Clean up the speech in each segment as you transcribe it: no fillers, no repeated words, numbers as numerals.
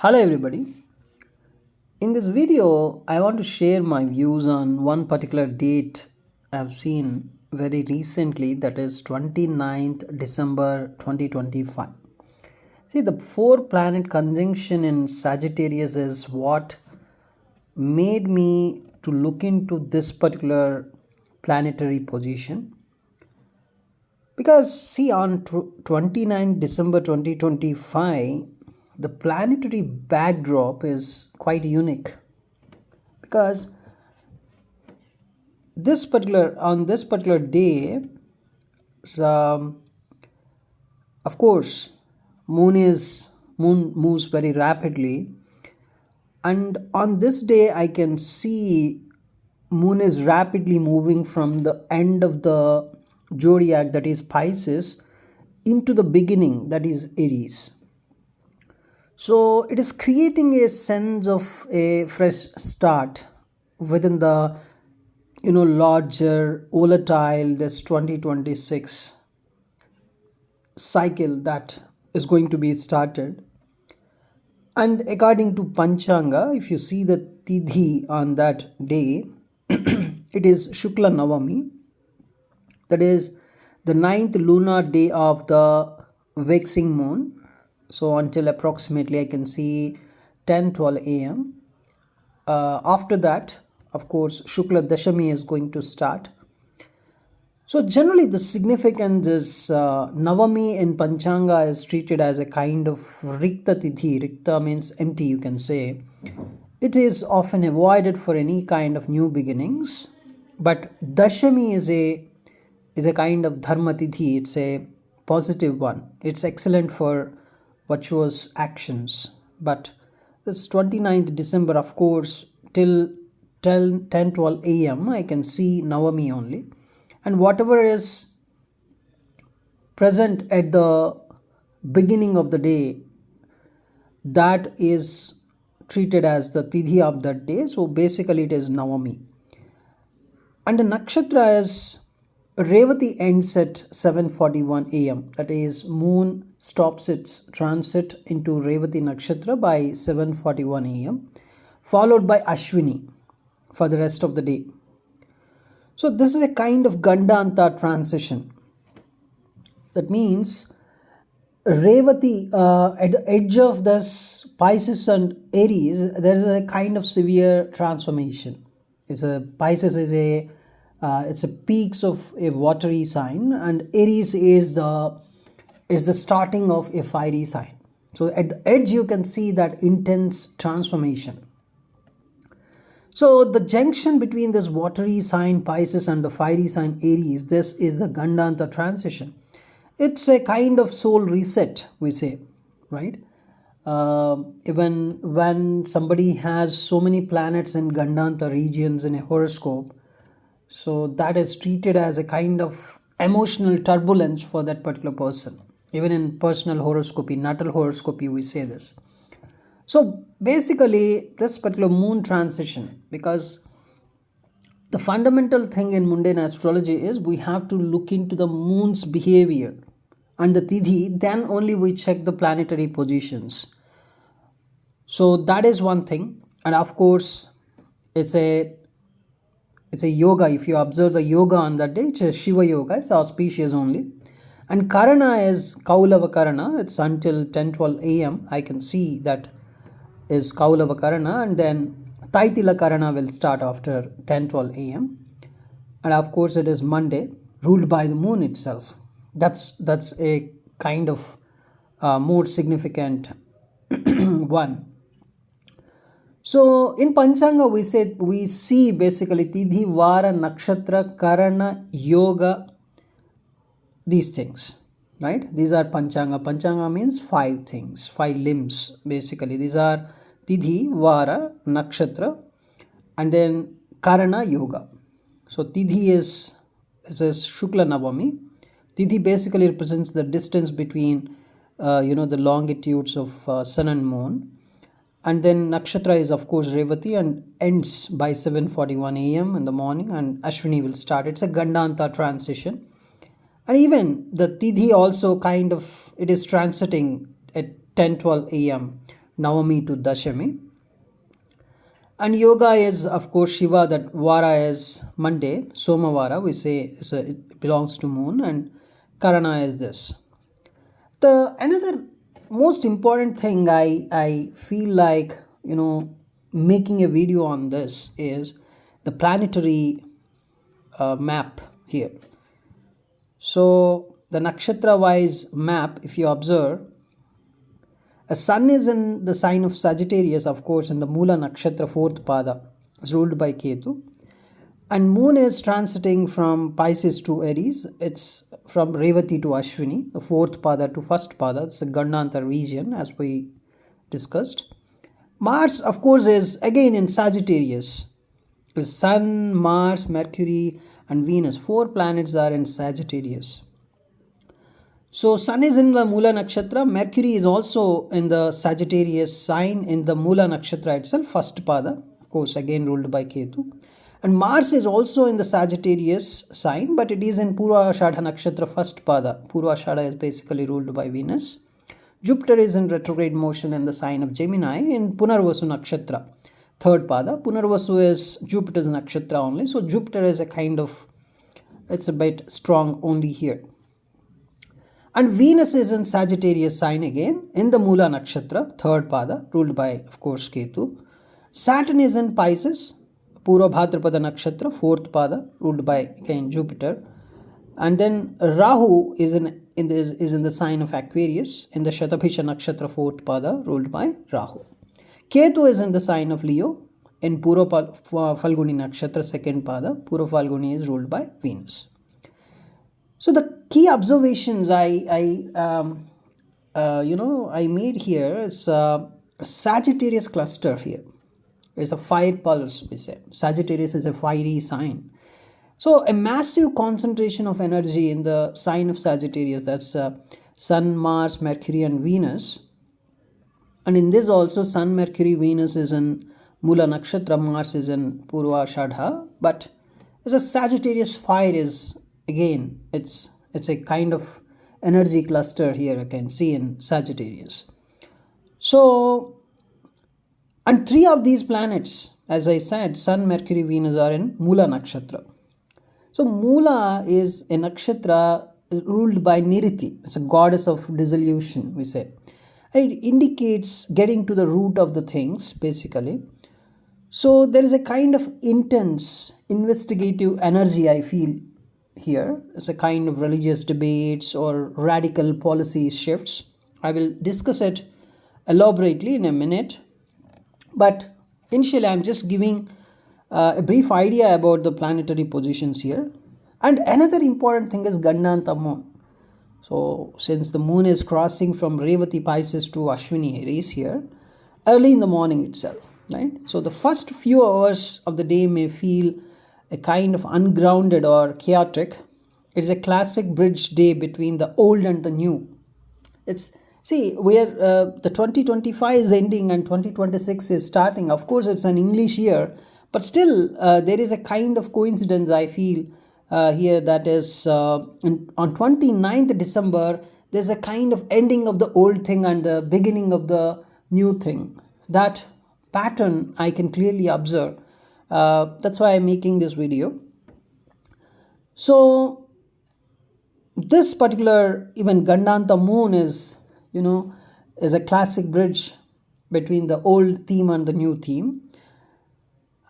Hello everybody. In this video, I want to share my views on one particular date I've seen very recently, that is 29th December 2025. See, the four planet conjunction in Sagittarius is what made me to look into this particular planetary position. Because see, on 29th December 2025, the planetary backdrop is quite unique. Because this particular day, um, of course, moon moves very rapidly, and on this day I can see moon is rapidly moving from the end of the zodiac, that is Pisces, into the beginning, that is Aries. So it is creating a sense of a fresh start within the larger volatile this 2026 cycle that is going to be started. And according to Panchanga, if you see the Tidhi on that day, it is Shukla Navami, that is the ninth lunar day of the waxing moon. So until approximately I can see 10:12 a.m. After that, of course, Shukla Dashami is going to start. So generally the significance is Navami in Panchanga is treated as a kind of Rikta Tithi. Rikta means empty, you can say. It is often avoided for any kind of new beginnings. But Dashami is a kind of Dharma Tithi. It's a positive one. It's excellent for virtuous actions. But this 29th December, of course, till 10:12 a.m. I can see Navami only. And whatever is present at the beginning of the day, that is treated as the Tidhi of that day. So basically it is Navami. And the nakshatra is Revati ends at 7:41 a.m. That is, moon stops its transit into Revati nakshatra by 7:41 a.m., followed by Ashwini for the rest of the day. So this is a kind of Gandanta transition. That means Revati, at the edge of this Pisces and Aries, there is a kind of severe transformation. Pisces is it's a peaks of a watery sign, and Aries is the starting of a fiery sign. So at the edge you can see that intense transformation. So the junction between this watery sign Pisces and the fiery sign Aries, this is the Gandanta transition. It's a kind of soul reset, we say, right? Even when somebody has so many planets in Gandanta regions in a horoscope, so that is treated as a kind of emotional turbulence for that particular person. Even in personal horoscopy, natal horoscopy, we say this. So basically, this particular moon transition, because the fundamental thing in mundane astrology is we have to look into the moon's behavior and the Tidhi, then only we check the planetary positions. So that is one thing. And of course, it's a yoga. If you observe the yoga on that day, it's a Shiva yoga, it's auspicious only. And Karana is Kaulava Karana, it's until 10:12 a.m. I can see that is Kaulava Karana, and then Taitila Karana will start after 10:12 a.m. And of course it is Monday, ruled by the moon itself. That's a kind of more significant one. So in Panchanga we see basically Tidhi, Vara, Nakshatra, Karana, Yoga, these things, right? These are Panchanga. Panchanga means 5 things, 5 limbs basically. These are Tidhi, Vara, Nakshatra, and then Karana, Yoga. So Tidhi is Shukla Navami. Tidhi basically represents the distance between the longitudes of sun and moon. And then nakshatra is of course Revati and ends by 7:41 a.m. in the morning, and Ashwini will start. It's a Gandanta transition. And even the Tidhi also kind of, it is transiting at 10:12 a.m. Navami to Dashami. And yoga is, of course, Shiva. That Vara is Monday, Somavara, we say, so it belongs to moon, and Karana is this. The another most important thing I feel like, making a video on this is the planetary map here. So the nakshatra wise map, if you observe, a sun is in the sign of Sagittarius, of course, in the Mula nakshatra, fourth pada, is ruled by Ketu. And moon is transiting from Pisces to Aries. It's from Revati to Ashwini, the fourth pada to first pada. It's the Gandanta region, as we discussed. Mars, of course, is again in Sagittarius. The Sun, Mars, Mercury, and Venus, four planets are in Sagittarius. So Sun is in the Mula Nakshatra, Mercury is also in the Sagittarius sign in the Mula Nakshatra itself, first pada, of course again ruled by Ketu. And Mars is also in the Sagittarius sign, but it is in Purvashadha Nakshatra, first pada. Purvashadha is basically ruled by Venus. Jupiter is in retrograde motion in the sign of Gemini in Punarvasu Nakshatra, third pada. Punarvasu is Jupiter's Nakshatra only, so Jupiter is it's a bit strong only here. And Venus is in Sagittarius sign again in the Mula Nakshatra, third pada, ruled by, of course, Ketu. Saturn is in Pisces, Purva Bhadrapada Nakshatra, fourth pada, ruled by again Jupiter. And then Rahu is in the sign of Aquarius in the Shatabhisha Nakshatra, fourth pada, ruled by Rahu. Ketu is in the sign of Leo in Purva Falguni Nakshatra, second pada. Purva Falguni is ruled by Venus. So the key observations I made here is a Sagittarius cluster here. It's a fire pulse, we say. Sagittarius is a fiery sign. So a massive concentration of energy in the sign of Sagittarius, that's Sun, Mars, Mercury, and Venus. And in this also, Sun, Mercury, Venus is in Mula Nakshatra, Mars is in Purvashadha. But as a Sagittarius fire is, again, it's a kind of energy cluster here I can see in Sagittarius. So, and three of these planets, as I said, Sun, Mercury, Venus are in Mula Nakshatra. So Mula is a nakshatra ruled by Niriti. It's a goddess of dissolution, we say. It indicates getting to the root of the things, basically. So there is a kind of intense investigative energy I feel here. It's a kind of religious debates or radical policy shifts. I will discuss it elaborately in a minute. But initially I'm just giving a brief idea about the planetary positions here. And another important thing is Gandanta moon. So since the moon is crossing from Revati Pisces to Ashwini Aries here, early in the morning itself, right? So the first few hours of the day may feel a kind of ungrounded or chaotic. It's a classic bridge day between the old and the new. It's where the 2025 is ending and 2026 is starting. Of course, it's an English year, but still there is a kind of coincidence I feel here, that is on 29th December, there's a kind of ending of the old thing and the beginning of the new thing. That pattern I can clearly observe. That's why I'm making this video. So this particular even Gandanta moon is a classic bridge between the old theme and the new theme.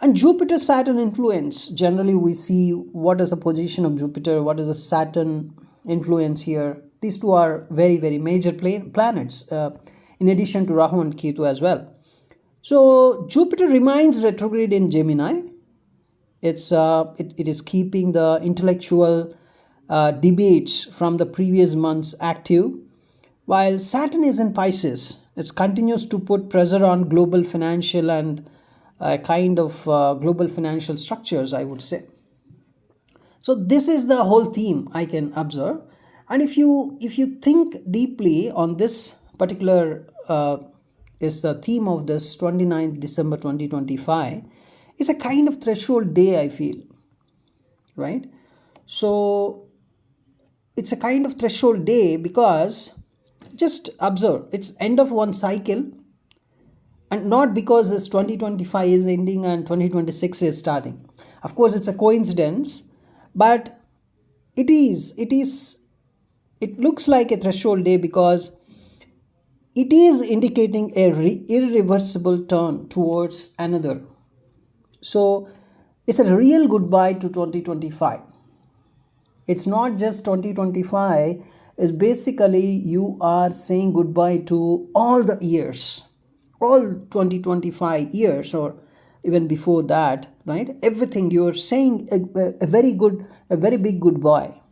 And Jupiter Saturn influence, generally we see what is the position of Jupiter, what is the Saturn influence here. These two are very, very major planets, in addition to Rahu and Ketu as well. So Jupiter remains retrograde in Gemini. It is keeping the intellectual debates from the previous months active, while Saturn is in Pisces. It continues to put pressure on global financial and kind of global financial structures, I would say. So this is the whole theme I can observe. And if you think deeply on this particular is the theme of this 29th December 2025, is a kind of threshold day, I feel, right? So it's a kind of threshold day because just observe, it's end of one cycle. and not because this 2025 is ending and 2026 is starting. Of course, it's a coincidence, but it looks like a threshold day because it is indicating a irreversible turn towards another. So it's a real goodbye to 2025. It's not just 2025, it's basically you are saying goodbye to all the years, all 2025 years, or even before that, right? Everything you're saying a very good, a very big goodbye.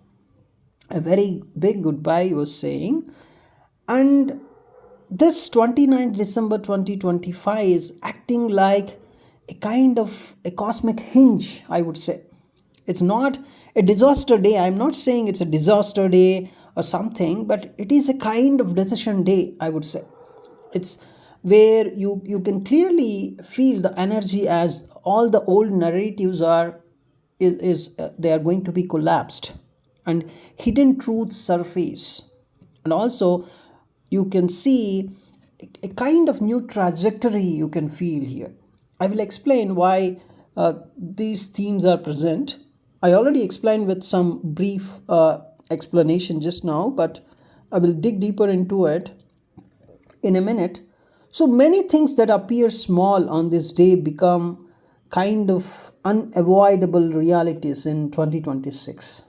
A very big goodbye you were saying. And this 29th December 2025 is acting like a kind of a cosmic hinge, I would say. It's not a disaster day. I'm not saying it's a disaster day or something, but it is a kind of decision day, I would say. It's where you can clearly feel the energy as all the old narratives are they are going to be collapsed and hidden truths surface. And also you can see a kind of new trajectory you can feel here. I will explain why these themes are present. I already explained with some brief explanation just now, but I will dig deeper into it in a minute. So many things that appear small on this day become kind of unavoidable realities in 2026.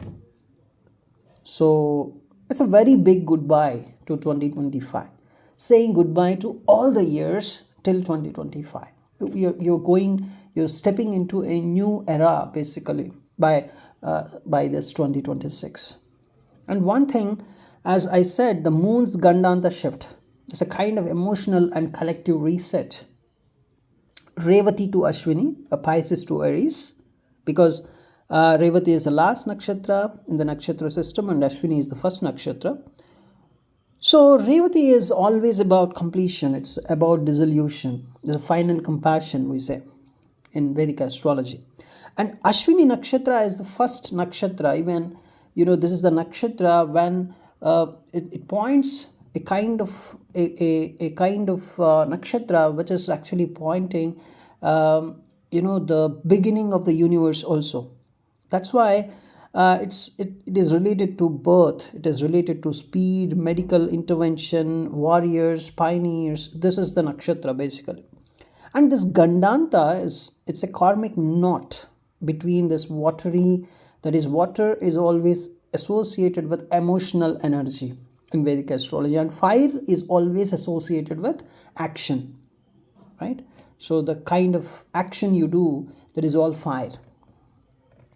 So it's a very big goodbye to 2025, saying goodbye to all the years till 2025. You're stepping into a new era basically by this 2026. And one thing, as I said, the moon's Gandanta shift is a kind of emotional and collective reset. Revati to Ashwini, a Pisces to Aries, because Revati is the last nakshatra in the nakshatra system and Ashwini is the first nakshatra. So Revati is always about completion, it's about dissolution, the final compassion, we say in Vedic astrology. And Ashwini nakshatra is the first nakshatra, even, this is the nakshatra when it points a kind of nakshatra which is actually pointing the beginning of the universe also. That's why it is related to birth, it is related to speed, medical intervention, warriors, pioneers. This is the nakshatra basically. And this Gandanta it's a karmic knot between this watery, that is, water is always associated with emotional energy in Vedic astrology, and fire is always associated with action, right? So the kind of action you do, that is all fire,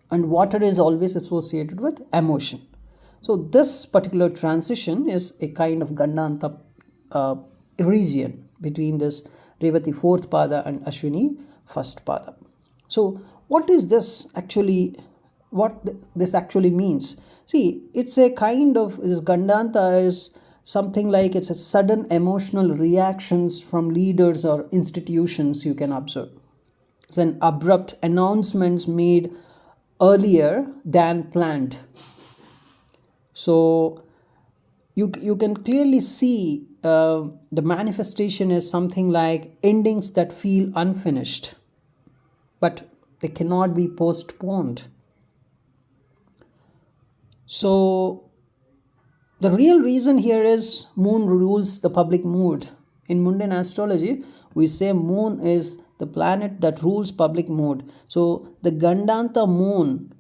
and water is always associated with emotion. So this particular transition is a kind of Gandanta region between this Revati fourth pada and Ashwini first pada. So what is this actually, what this actually means? See, it's a kind of, this Gandanta is something like it's a sudden emotional reactions from leaders or institutions you can observe. It's an abrupt announcements made earlier than planned. So you can clearly see the manifestation is something like endings that feel unfinished, but they cannot be postponed. So the real reason here is moon rules the public mood. In mundane astrology, we say moon is the planet that rules public mood. So the Gandanta moon,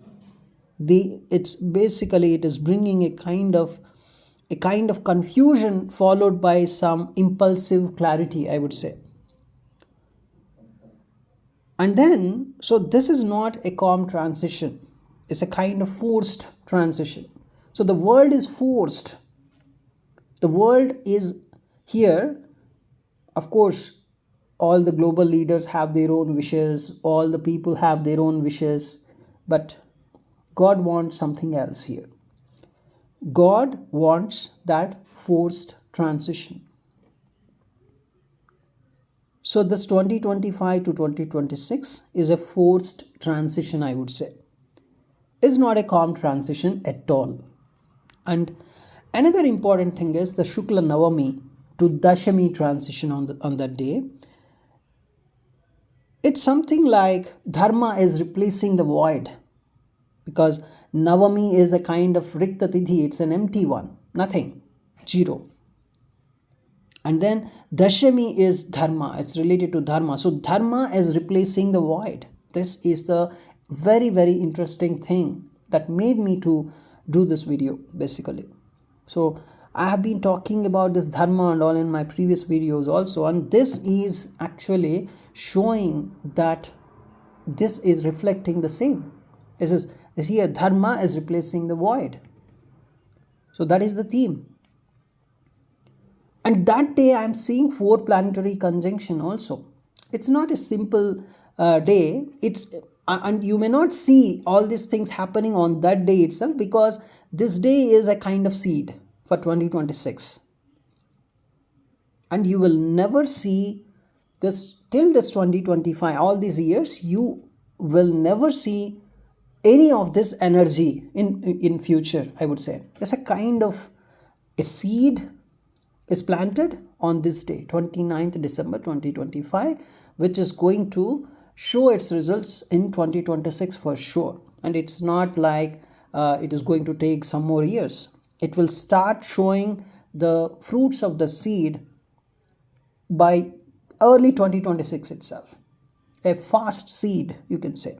it is bringing a kind of confusion followed by some impulsive clarity, I would say. And then, so this is not a calm transition, it's a kind of forced transition. So the world is forced. The world is here. Of course, all the global leaders have their own wishes, all the people have their own wishes, but God wants something else here. God wants that forced transition. So this 2025 to 2026 is a forced transition, I would say. It's not a calm transition at all. And another important thing is the Shukla Navami to Dashami transition on that day. It's something like dharma is replacing the void, because Navami is a kind of Rikta Tidhi, it's an empty one, nothing, zero. And then Dashami is Dharma, it's related to Dharma. So Dharma is replacing the void. This is the very, very interesting thing that made me to do this video basically. So I have been talking about this Dharma and all in my previous videos also, and this is actually showing that this is reflecting the same. This is here, Dharma is replacing the void. So that is the theme. And that day I'm seeing 4 planetary conjunction also. It's not a simple day. It's and you may not see all these things happening on that day itself, because this day is a kind of seed for 2026, and you will never see this till this 2025. All these years you will never see any of this energy in future. I would say it's a kind of a seed is planted on this day, 29th December 2025, which is going to show its results in 2026 for sure. And it's not like it is going to take some more years. It will start showing the fruits of the seed by early 2026 itself. A fast seed, you can say.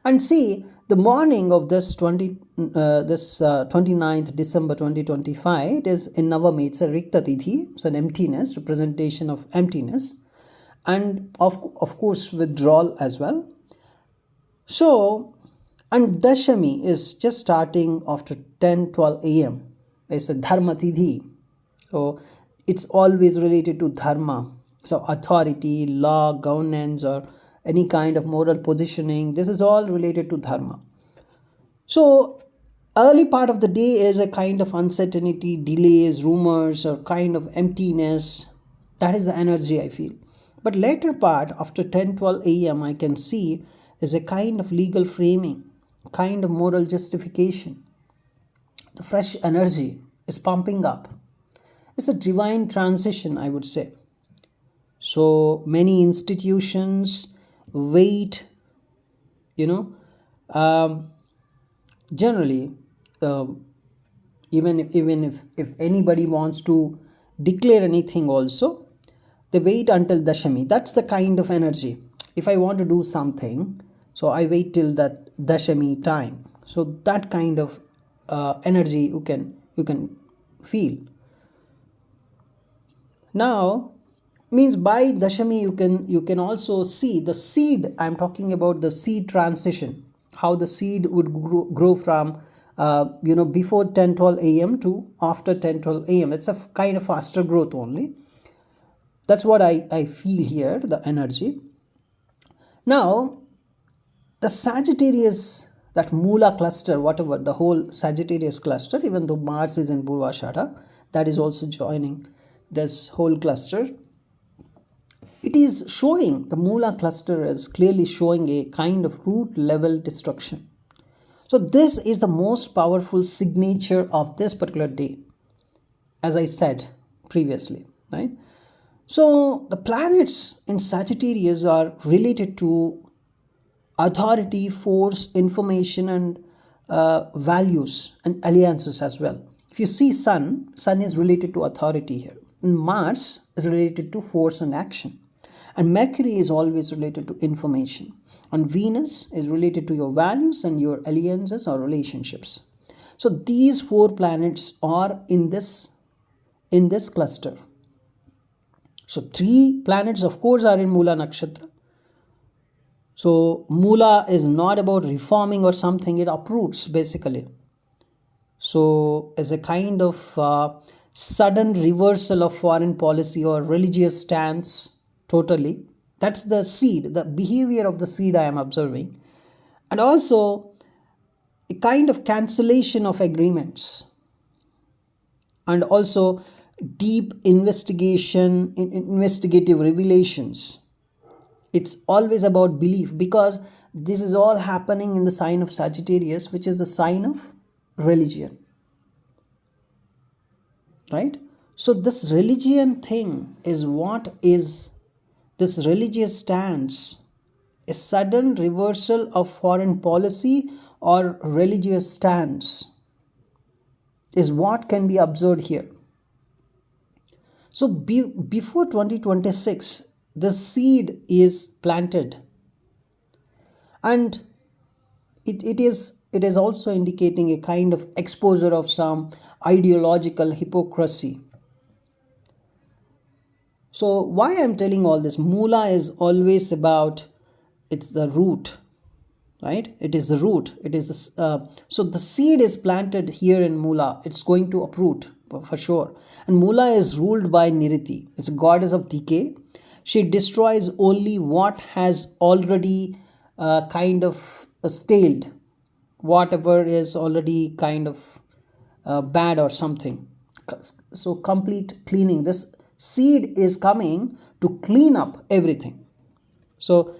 And see, the morning of this 29th December 2025, it is in Navami, it's a Rikta Tidhi, it's an emptiness, representation of emptiness, and of course withdrawal as well. So, and Dashami is just starting after 10-12 a.m. It's a Dharma Tidhi. So it's always related to Dharma. So authority, law, governance, or any kind of moral positioning, this is all related to Dharma. So early part of the day is a kind of uncertainty, delays, rumors, or kind of emptiness. That is the energy I feel. But later part, after 10-12 a.m., I can see is a kind of legal framing, kind of moral justification. The fresh energy is pumping up. It's a divine transition, I would say. So many institutions wait, generally, even if anybody wants to declare anything also, they wait until Dashami. That's the kind of energy. If I want to do something, so I wait till that Dashami time. So that kind of energy you can feel. Now, means by Dashami you can also see the seed. I'm talking about the seed transition, how the seed would grow from before 10-12 a.m. to after 10-12 a.m. It's a kind of faster growth only. That's what I feel here, the energy. Now, the Sagittarius, that Mula cluster, whatever, the whole Sagittarius cluster, even though Mars is in Purvashada, that is also joining this whole cluster. It is showing, the Mula cluster is clearly showing a kind of root level destruction. So this is the most powerful signature of this particular day, as I said previously, right? So the planets in Sagittarius are related to authority, force, information, and values and alliances as well. If you see Sun is related to authority here. And Mars is related to force and action. And Mercury is always related to information. And Venus is related to your values and your alliances or relationships. So these 4 planets are in this cluster. So 3 planets, of course, are in Mula Nakshatra. So Mula is not about reforming or something, it uproots basically. So as a kind of sudden reversal of foreign policy or religious stance, totally. That's the seed, the behavior of the seed I am observing. And also a kind of cancellation of agreements. And also deep investigation, investigative revelations. It's always about belief, because this is all happening in the sign of Sagittarius, which is the sign of religion. Right? So this religion thing is what is this religious stance, a sudden reversal of foreign policy or religious stance, is what can be observed here. So before 2026, the seed is planted, and it is also indicating a kind of exposure of some ideological hypocrisy. So why I'm telling all this? Mula is always about, it's the root, right? It is the root. It is so the seed is planted here in Mula. It's going to uproot for sure. And Mula is ruled by Niriti. It's a goddess of decay. She destroys only what has already kind of staled, whatever is already kind of bad or something. So complete cleaning. This seed is coming to clean up everything. So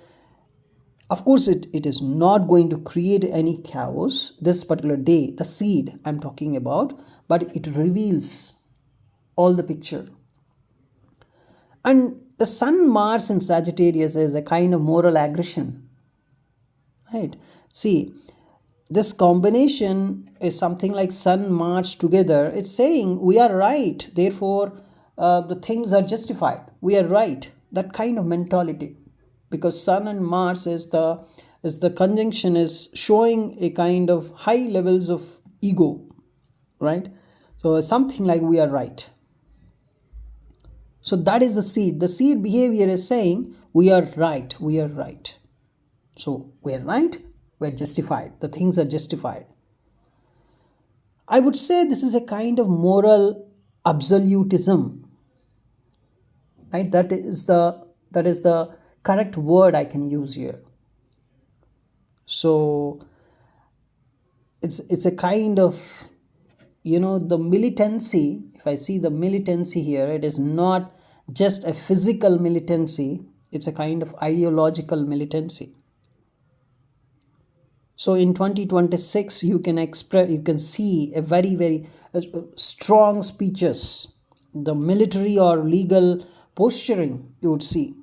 of course it is not going to create any chaos this particular day, the seed I'm talking about, but it reveals all the picture. And the Sun Mars in Sagittarius is a kind of moral aggression, right? See, this combination is something like Sun Mars together. It's saying we are right, therefore the things are justified, we are right, that kind of mentality. Because Sun and Mars is the conjunction is showing a kind of high levels of ego, right? So something like we are right. So that is the seed. The seed behavior is saying we are right, we are right. So we are right, we are justified, the things are justified. I would say this is a kind of moral absolutism, right? That is the correct word I can use here. So it's a kind of, the militancy. If I see the militancy here, it is not just a physical militancy, it's a kind of ideological militancy. So in 2026 you can see a very strong speeches, the military or legal posturing you would see,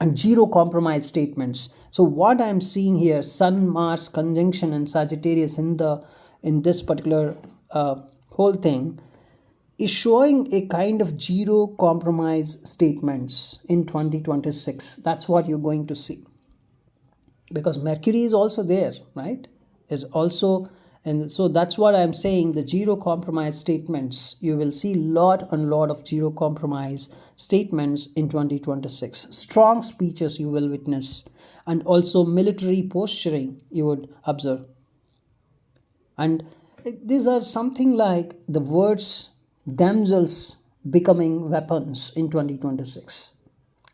and zero compromise statements. So what I'm seeing here, Sun Mars conjunction and Sagittarius in this particular whole thing is showing a kind of zero compromise statements in 2026. That's what you're going to see, because Mercury is also there, right? Is also, and so that's what I'm saying, the zero compromise statements. You will see lot and lot of zero compromise statements in 2026. Strong speeches you will witness, and also military posturing you would observe. And these are something like the words themselves becoming weapons in 2026.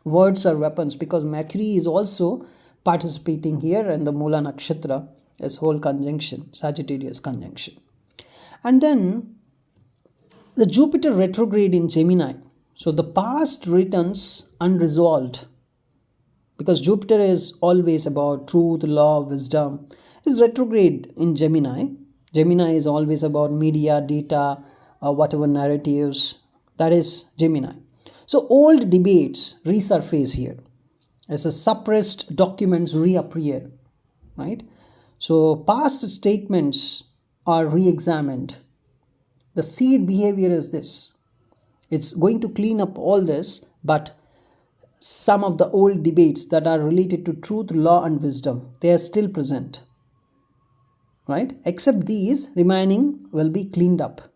Words are weapons, because Mercury is also participating here, and the Mula Nakshatra is whole conjunction, Sagittarius conjunction. And then the Jupiter retrograde in Gemini. So the past returns unresolved, because Jupiter is always about truth, law, wisdom, is retrograde in Gemini. Gemini is always about media, data, whatever narratives. That is Gemini. So old debates resurface here as a suppressed documents reappear, right? So past statements are re-examined. The seed behavior is this. It's going to clean up all this, but some of the old debates that are related to truth, law, and wisdom, they are still present, right? Except these remaining will be cleaned up.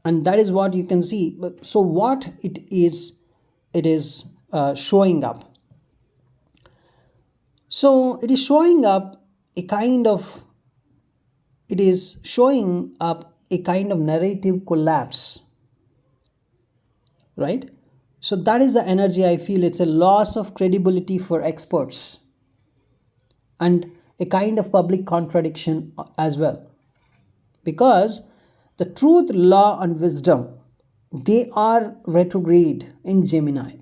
And that is what you can see. So what it is showing up. So it is showing up a kind of narrative collapse, right? So that is the energy I feel. It's a loss of credibility for experts, and a kind of public contradiction as well, because the truth, law, and wisdom, they are retrograde in Gemini.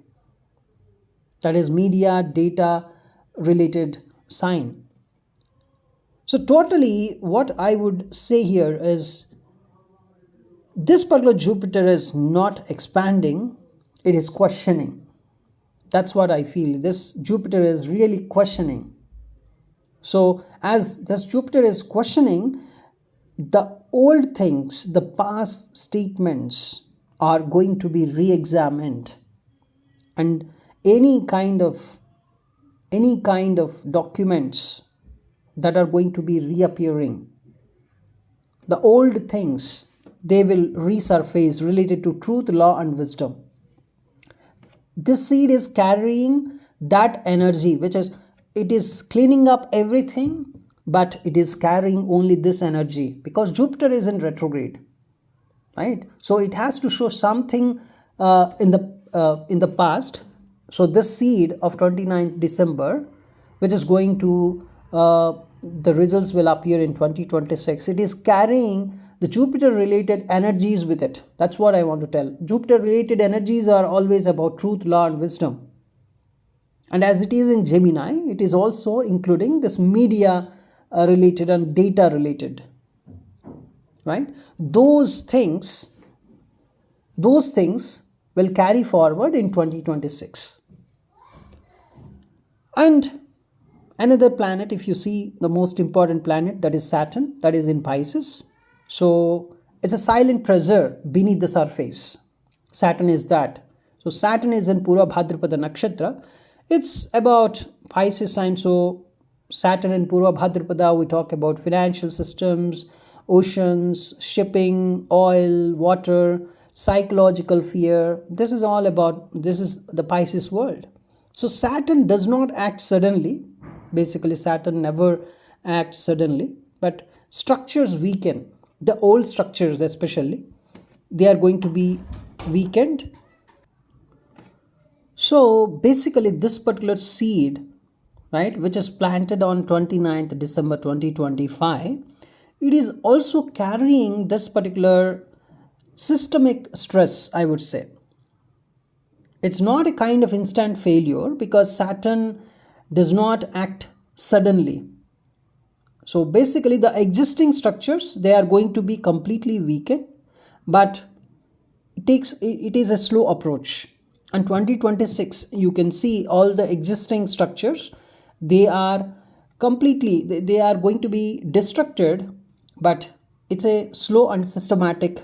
That is media, data related sign. So totally what I would say here is this particular Jupiter is not expanding, it is questioning. That's what I feel. This Jupiter is really questioning. So, as this Jupiter is questioning, the old things, the past statements are going to be re examined, and any kind of documents that are going to be reappearing, the old things, they will resurface related to truth, law, and wisdom. This seed is carrying that energy, which is, it is cleaning up everything, but it is carrying only this energy because Jupiter is in retrograde, right? So it has to show something in the past. So this seed of 29th December, which is going to the results will appear in 2026, it is carrying the Jupiter related energies with it. That's what I want to tell. Jupiter related energies are always about truth, law, and wisdom. And as it is in Gemini, it is also including this media related and data related, right? Those things will carry forward in 2026. And another planet, if you see the most important planet, that is Saturn, that is in Pisces. So it's a silent pressure beneath the surface. Saturn is that. So Saturn is in Purva Bhadrapada Nakshatra. It's about Pisces sign. So Saturn in Purva Bhadrapada, we talk about financial systems, oceans, shipping, oil, water, psychological fear. This is the Pisces world. So Saturn does not act suddenly. Basically, Saturn never acts suddenly, but structures weaken. The old structures especially, they are going to be weakened. So basically this particular seed, right, which is planted on 29th December 2025, it is also carrying this particular systemic stress, I would say. It's not a kind of instant failure because Saturn does not act suddenly. So basically the existing structures, they are going to be completely weakened, but it is a slow approach. And 2026, you can see all the existing structures, they are going to be destructed, but it's a slow and systematic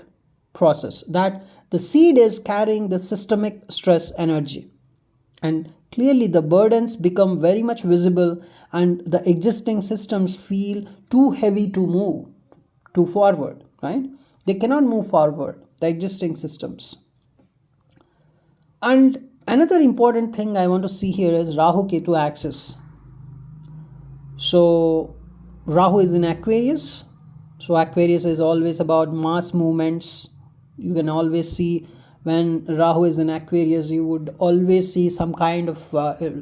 process that the seed is carrying the systemic stress energy. And clearly the burdens become very much visible and the existing systems feel too heavy to move to forward, right? They cannot move forward, the existing systems. And another important thing I want to see here is Rahu Ketu axis. So Rahu is in Aquarius. So Aquarius is always about mass movements. You can always see when Rahu is in Aquarius, you would always see some kind of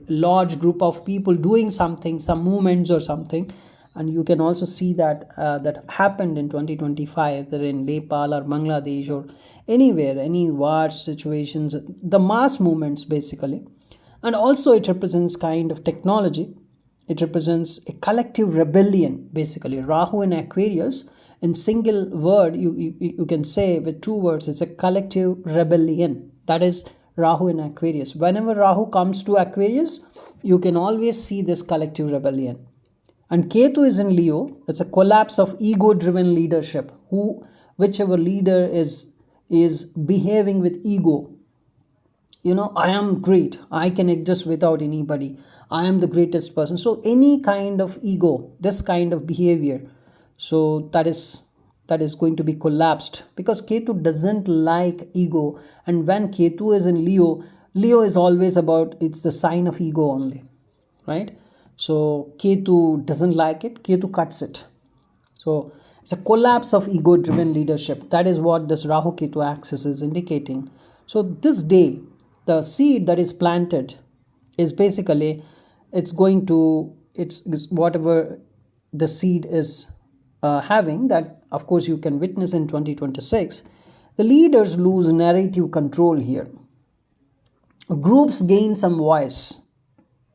large group of people doing something, some movements or something. And you can also see that that happened in 2025, whether in Nepal or Bangladesh or anywhere, any war situations, the mass movements basically. And also it represents kind of technology. It represents a collective rebellion, basically. Rahu in Aquarius, in single word, you can say with two words, it's a collective rebellion. That is Rahu in Aquarius. Whenever Rahu comes to Aquarius, you can always see this collective rebellion. And Ketu is in Leo. It's a collapse of ego-driven leadership. Whichever leader is behaving with ego. I am great. I can exist without anybody. I am the greatest person. So any kind of ego, this kind of behavior, so that is going to be collapsed because Ketu doesn't like ego. And when Ketu is in Leo is always about, it's the sign of ego only, right? So Ketu doesn't like it. Ketu cuts it. So it's a collapse of ego-driven leadership. That is what this Rahu Ketu axis is indicating. So this day, the seed that is planted is basically, it's whatever the seed is having, that of course you can witness in 2026. The leaders lose narrative control here. Groups gain some voice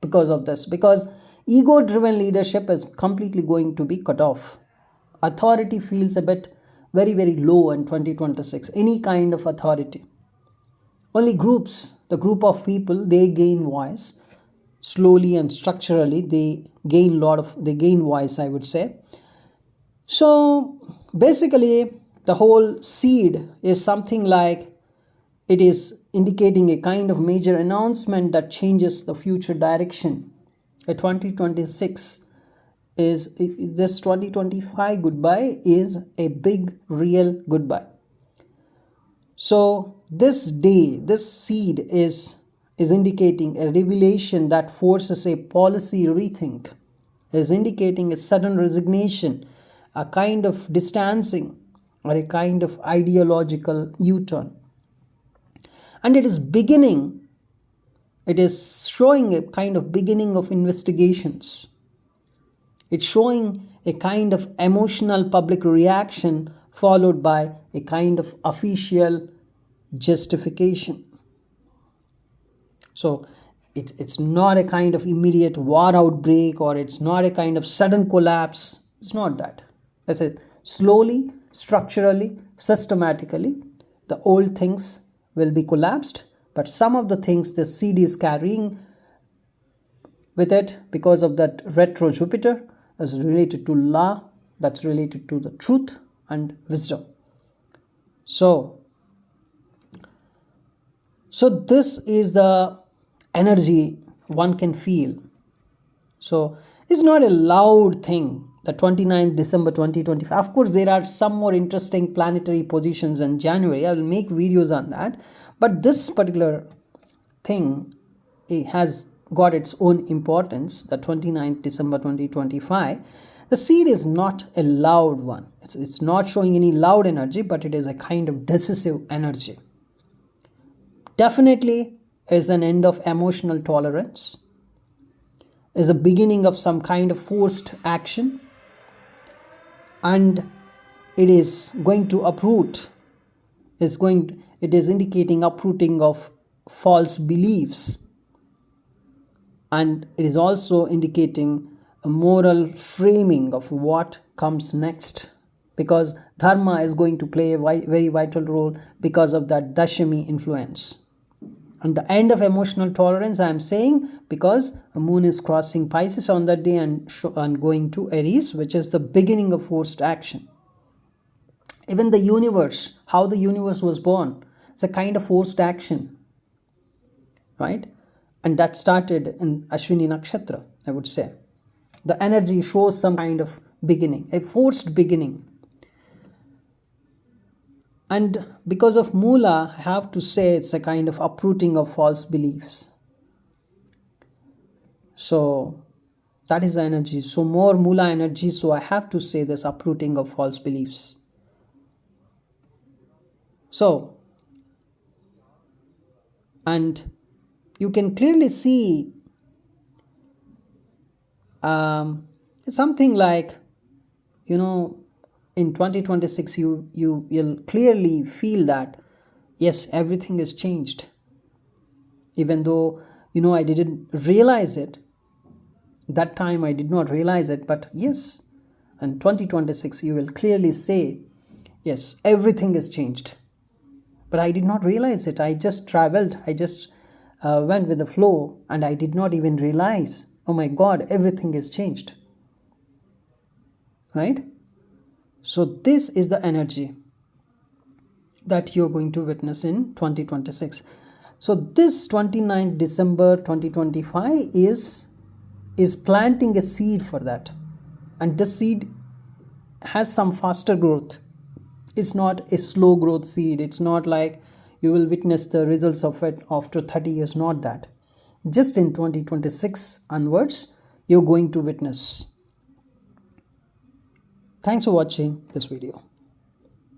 because of this, because ego-driven leadership is completely going to be cut off. Authority feels a bit very, very low in 2026. Any kind of authority. Only groups, the group of people, they gain voice slowly and structurally. They gain voice, I would say. So basically, the whole seed is something like, it is indicating a kind of major announcement that changes the future direction. A 2026 is, this 2025 goodbye is a big real goodbye. So this day, this seed is indicating a revelation that forces a policy rethink, is indicating a sudden resignation, a kind of distancing, or a kind of ideological U-turn. And it is showing a kind of beginning of investigations. It's showing a kind of emotional public reaction followed by a kind of official justification. So it's not a kind of immediate war outbreak, or it's not a kind of sudden collapse. It's not that. I said, slowly, structurally, systematically, the old things will be collapsed, but some of the things the seed is carrying with it, because of that retro Jupiter, is related to law, that's related to the truth and wisdom. So this is the energy one can feel. So it's not a loud thing, the 29th December 2025. Of course, there are some more interesting planetary positions in January. I will make videos on that. But this particular thing, it has got its own importance, the 29th December 2025. The seed is not a loud one. It's not showing any loud energy, but it is a kind of decisive energy. Definitely is an end of emotional tolerance, is a beginning of some kind of forced action, and it is going to uproot, it is indicating uprooting of false beliefs, and it is also indicating a moral framing of what comes next, because dharma is going to play a very vital role because of that Dashami influence. And the end of emotional tolerance, I am saying, because the moon is crossing Pisces on that day and going to Aries, which is the beginning of forced action. Even the universe, how the universe was born, it's a kind of forced action, right? And that started in Ashwini Nakshatra, I would say. The energy shows some kind of beginning, a forced beginning. And because of Mula, I have to say it's a kind of uprooting of false beliefs. So that is the energy. So more Mula energy. So I have to say this uprooting of false beliefs. So, and you can clearly see something like, in 2026 you'll clearly feel that yes, everything is changed, even though I didn't realize it that time. I did not realize it, but yes, in 2026 you will clearly say yes, everything is changed, but I did not realize it. I just traveled, I just went with the flow, and I did not even realize, oh my god, everything is changed, right? So this is the energy that you're going to witness in 2026. So this 29th December 2025 is planting a seed for that. And this seed has some faster growth. It's not a slow growth seed. It's not like you will witness the results of it after 30 years, not that. Just in 2026 onwards, you're going to witness. Thanks for watching this video.